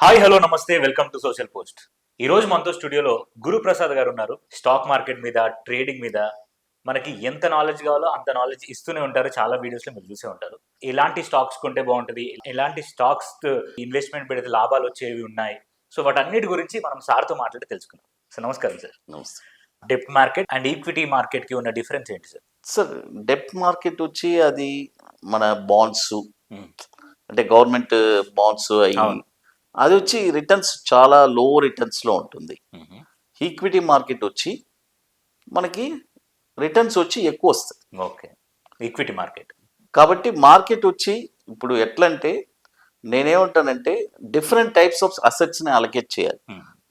Hi hello నమస్తే welcome to social post. ఈ రోజు మనతో స్టూడియోలో గురుప్రసాద్ గారు ఉన్నారు. స్టాక్ మార్కెట్ మీద, ట్రేడింగ్ మీద మనకి ఎంత నాలెడ్జ్ కావాలో అంత నాలెడ్జ్ ఇస్తూనే ఉంటారు. చాలా వీడియోస్లో మీరు చూసే ఉంటారు. ఎలాంటి స్టాక్స్ కొంటే బాగుంటుంది, ఎలాంటి స్టాక్స్ ఇన్వెస్ట్మెంట్ పెడితే లాభాలు వచ్చేవి ఉన్నాయి. సో వాటన్నిటి గురించి మనం సార్తో మాట్లాడి తెలుసుకుందాం. సార్ నమస్కారం సార్. నమస్తే. డెప్ట్ మార్కెట్ అండ్ ఈక్విటీ మార్కెట్కి ఉన్న డిఫరెన్స్ ఏంటి సార్? సార్ డెప్ట్ మార్కెట్ వచ్చి అది మన బాండ్స్ అంటే గవర్నమెంట్ బాండ్స్ అయ్యి అది వచ్చి రిటర్న్స్ చాలా లో రిటర్న్స్లో ఉంటుంది. ఈక్విటీ మార్కెట్ వచ్చి మనకి రిటర్న్స్ వచ్చి ఎక్కువ వస్తాయి. ఓకే, ఈక్విటీ మార్కెట్ కాబట్టి మార్కెట్ వచ్చి ఇప్పుడు ఎట్లా అంటే నేనేమంటానంటే డిఫరెంట్ టైప్స్ ఆఫ్ అసెట్స్ని అలొకేట్ చేయాలి.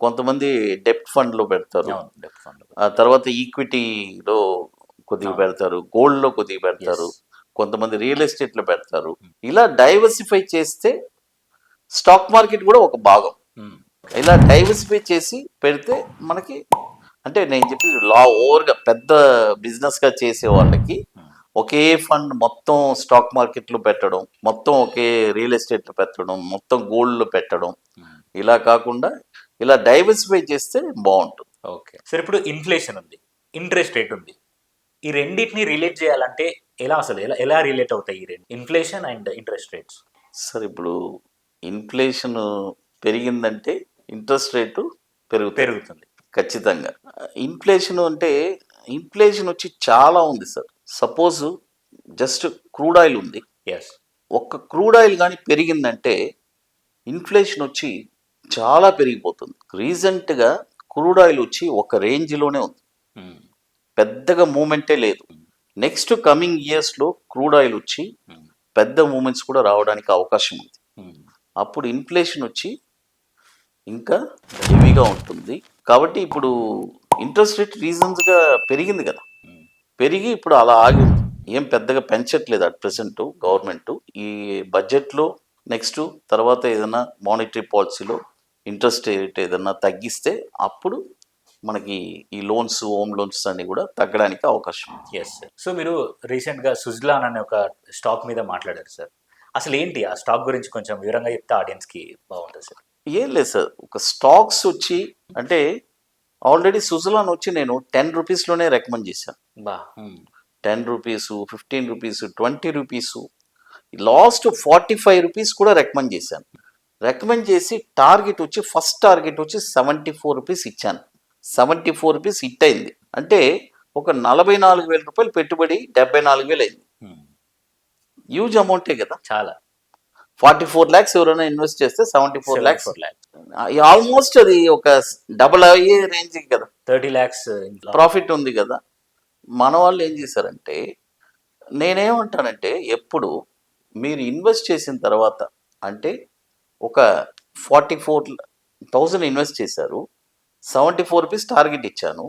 కొంతమంది డెప్ట్ ఫండ్లో పెడతారు, ఆ తర్వాత ఈక్విటీలో కొద్దిగా పెడతారు, గోల్డ్లో కొద్దిగా పెడతారు, కొంతమంది రియల్ ఎస్టేట్లో పెడతారు. ఇలా డైవర్సిఫై చేస్తే స్టాక్ మార్కెట్ కూడా ఒక భాగం. ఇలా డైవర్సిఫై చేసి పెడితే మనకి అంటే నేను చెప్పేది ఓవర్గా పెద్ద బిజినెస్గా చేసే వాళ్ళకి ఒకే ఫండ్ మొత్తం స్టాక్ మార్కెట్లో పెట్టడం, మొత్తం ఒకే రియల్ ఎస్టేట్లో పెట్టడం, మొత్తం గోల్డ్లో పెట్టడం, ఇలా కాకుండా ఇలా డైవర్సిఫై చేస్తే బాగుంటుంది. ఓకే సార్, ఇప్పుడు ఇన్ఫ్లేషన్ ఉంది, ఇంట్రెస్ట్ రేట్ ఉంది, ఈ రెండింటిని రిలేట్ చేయాలంటే ఎలా అసలు ఎలా రిలేట్ అవుతాయి ఈ రెండు, inflation and interest rates? Sir ఇప్పుడు ఇన్ఫ్లేషన్ పెరిగిందంటే ఇంట్రెస్ట్ రేటు పెరుగుతుంది ఖచ్చితంగా. ఇన్ఫ్లేషన్ అంటే ఇన్ఫ్లేషన్ వచ్చి చాలా ఉంది sir. Suppose just crude oil ఉంది, ఒక్క క్రూడ్ ఆయిల్ కానీ పెరిగిందంటే ఇన్ఫ్లేషన్ వచ్చి చాలా పెరిగిపోతుంది. రీసెంట్గా క్రూడ్ ఆయిల్ వచ్చి ఒక రేంజ్లోనే ఉంది, పెద్దగా మూమెంటే లేదు. నెక్స్ట్ కమింగ్ ఇయర్స్లో క్రూడ్ ఆయిల్ వచ్చి పెద్ద మూమెంట్స్ కూడా రావడానికి అవకాశం ఉంది. అప్పుడు ఇన్ఫ్లేషన్ వచ్చి ఇంకా హెవీగా ఉంటుంది. కాబట్టి ఇప్పుడు ఇంట్రెస్ట్ రేట్ రీజన్స్గా పెరిగింది కదా, పెరిగి ఇప్పుడు అలా ఆగింది, ఏం పెద్దగా పెంచట్లేదు అట్ ప్రెసెంట్ గవర్నమెంట్. ఈ బడ్జెట్లో నెక్స్ట్ తర్వాత ఏదైనా మానిటరీ పాలసీలో ఇంట్రెస్ట్ రేట్ ఏదైనా తగ్గిస్తే అప్పుడు మనకి ఈ లోన్స్, హోమ్ లోన్స్ అన్ని కూడా తగ్గడానికి అవకాశం ఉంది. Yes sir. సో మీరు రీసెంట్గా సుజ్లాన్ అనే ఒక స్టాక్ మీద మాట్లాడారు సార్. అసలు ఏంటి ఆ స్టాక్ గురించి కొంచెం వివరంగా చెప్తే ఆడియన్స్కి బాగుంటుంది సార్. ఏం లేదు సార్, ఒక స్టాక్స్ వచ్చి అంటే ఆల్రెడీ సుజలాన్ వచ్చి నేను 10 రూపీస్లోనే రికమెండ్ చేశాను. 10 rupees, 15 rupees, 20 rupees, last 45 rupees కూడా రికమెండ్ చేశాను. రికమెండ్ చేసి టార్గెట్ వచ్చి ఫస్ట్ టార్గెట్ వచ్చి 74 రూపీస్ ఇచ్చాను. 74 రూపీస్ హిట్ అయింది అంటే ఒక 44,000 రూపాయలు పెట్టుబడి 74,000 అయింది. హ్యూజ్ అమౌంటే కదా. చాలా 44 lakhs ఎవరైనా ఇన్వెస్ట్ చేస్తే 74 lakhs ఆల్మోస్ట్ అది ఒక డబుల్ అయ్యే రేంజ్ కదా. 30 lakhs ప్రాఫిట్ ఉంది కదా. మన వాళ్ళు ఏం చేశారంటే నేనేమంటానంటే ఎప్పుడు మీరు ఇన్వెస్ట్ చేసిన తర్వాత అంటే ఒక 44,000 ఇన్వెస్ట్ చేశారు, 74 రూపీస్ టార్గెట్ ఇచ్చాను,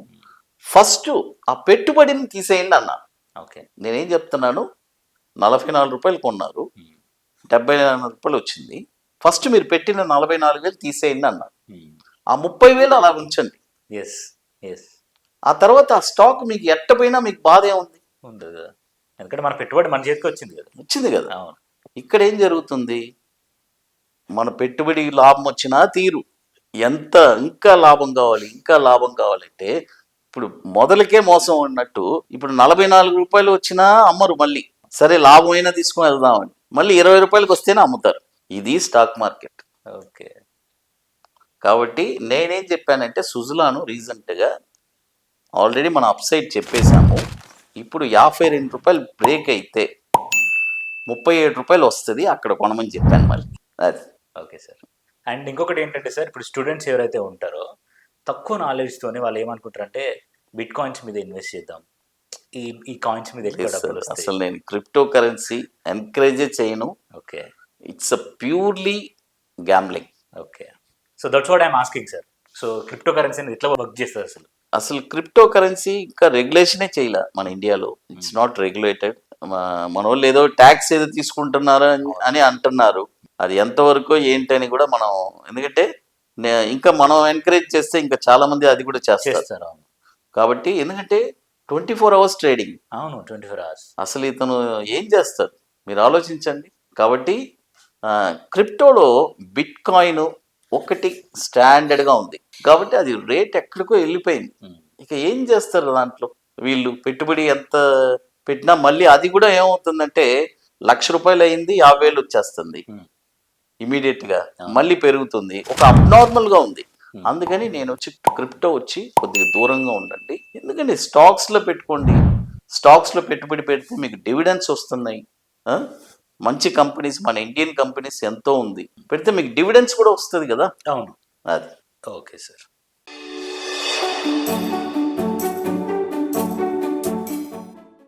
ఫస్ట్ ఆ పెట్టుబడిని తీసేయండి అన్నా. ఓకే, నేనేం చెప్తున్నాను, 44 రూపాయలు కొన్నారు, 74 రూపాయలు వచ్చింది, ఫస్ట్ మీరు పెట్టిన 44,000 తీసేయండి అన్నారు. ఆ 30,000 అలా ఉంచండి. ఆ తర్వాత ఆ స్టాక్ మీకు ఎట్టపోయినా మీకు బాధ ఏముంది? ఉండదు, ఎందుకంటే మన పెట్టుబడి మన చేతికి వచ్చింది కదా. ఇక్కడ ఏం జరుగుతుంది, మన పెట్టుబడి లాభం వచ్చినా తీరు ఎంత ఇంకా లాభం కావాలంటే ఇప్పుడు మొదలకే మోసం ఉన్నట్టు ఇప్పుడు 44 రూపాయలు వచ్చినా అమ్మరు, మళ్ళీ సరే లాభం అయినా తీసుకొని వెళ్దామని మళ్ళీ 20 రూపాయలకి వస్తేనే అమ్ముతారు. ఇది స్టాక్ మార్కెట్. ఓకే, కాబట్టి నేనేం చెప్పానంటే సుజలాను రీసెంట్గా ఆల్రెడీ మనం అప్సైడ్ చెప్పేశాము, ఇప్పుడు 52 రూపాయలు బ్రేక్ అయితే 37 రూపాయలు వస్తుంది, అక్కడ కొనమని చెప్పాను మళ్ళీ. అది ఓకే సార్. అండ్ ఇంకొకటి ఏంటంటే సార్, ఇప్పుడు స్టూడెంట్స్ ఎవరైతే ఉంటారో తక్కువ నాలెడ్జ్తోనే వాళ్ళు ఏమనుకుంటారంటే బిట్ కాయిన్స్ మీద ఇన్వెస్ట్ చేద్దాం, ఈ కాయిన్స్ మీద అసలు నేను క్రిప్టో కరెన్సీ ఎంకరేజ్ చేయను. Okay, it's a purely gambling. Okay, so that's what I'm asking sir. So crypto currency అనేది ఎట్లా వర్క్ చేస్తుంది అసలు క్రిప్టో కరెన్సీ ఇంకా రెగ్యులేషనే చేయలే మన ఇండియాలో. It's not regulated. మన వాళ్ళు ఏదో ట్యాక్స్ ఏదో తీసుకుంటున్నారు అని అంటున్నారు, అది ఎంతవరకు ఏంటని కూడా మనం, ఎందుకంటే ఇంకా మనం ఎంకరేజ్ చేస్తే ఇంకా చాలా మంది అది కూడా చేస్తారు. కాబట్టి ఎందుకంటే 24 hours ట్రేడింగ్. అవును, 24 hours. అసలు ఇతను ఏం చేస్తారు మీరు ఆలోచించండి. కాబట్టి క్రిప్టోలో బిట్ కాయిన్ ఒకటి స్టాండర్డ్గా ఉంది కాబట్టి అది రేట్ ఎక్కడికో వెళ్ళిపోయింది. ఇక ఏం చేస్తారు దాంట్లో వీళ్ళు పెట్టుబడి ఎంత పెట్టినా మళ్ళీ అది కూడా ఏమవుతుందంటే ₹1,00,000 అయింది 50,000 వచ్చేస్తుంది ఇమీడియట్ గా, మళ్ళీ పెరుగుతుంది. ఒక అబ్నార్మల్ గా ఉంది. అందుకని నేను వచ్చి క్రిప్టో వచ్చి కొద్దిగా దూరంగా ఉండండి. ఎందుకంటే స్టాక్స్ లో పెట్టుకోండి. స్టాక్స్ లో పెట్టుబడి పెడితే మీకు డివిడెండ్స్ వస్తున్నాయి. మంచి కంపెనీస్, మన ఇండియన్ కంపెనీస్ ఎంతో ఉంది, పెడితే మీకు డివిడెండ్స్ కూడా వస్తుంది కదా. అవును, అది ఓకే సార్.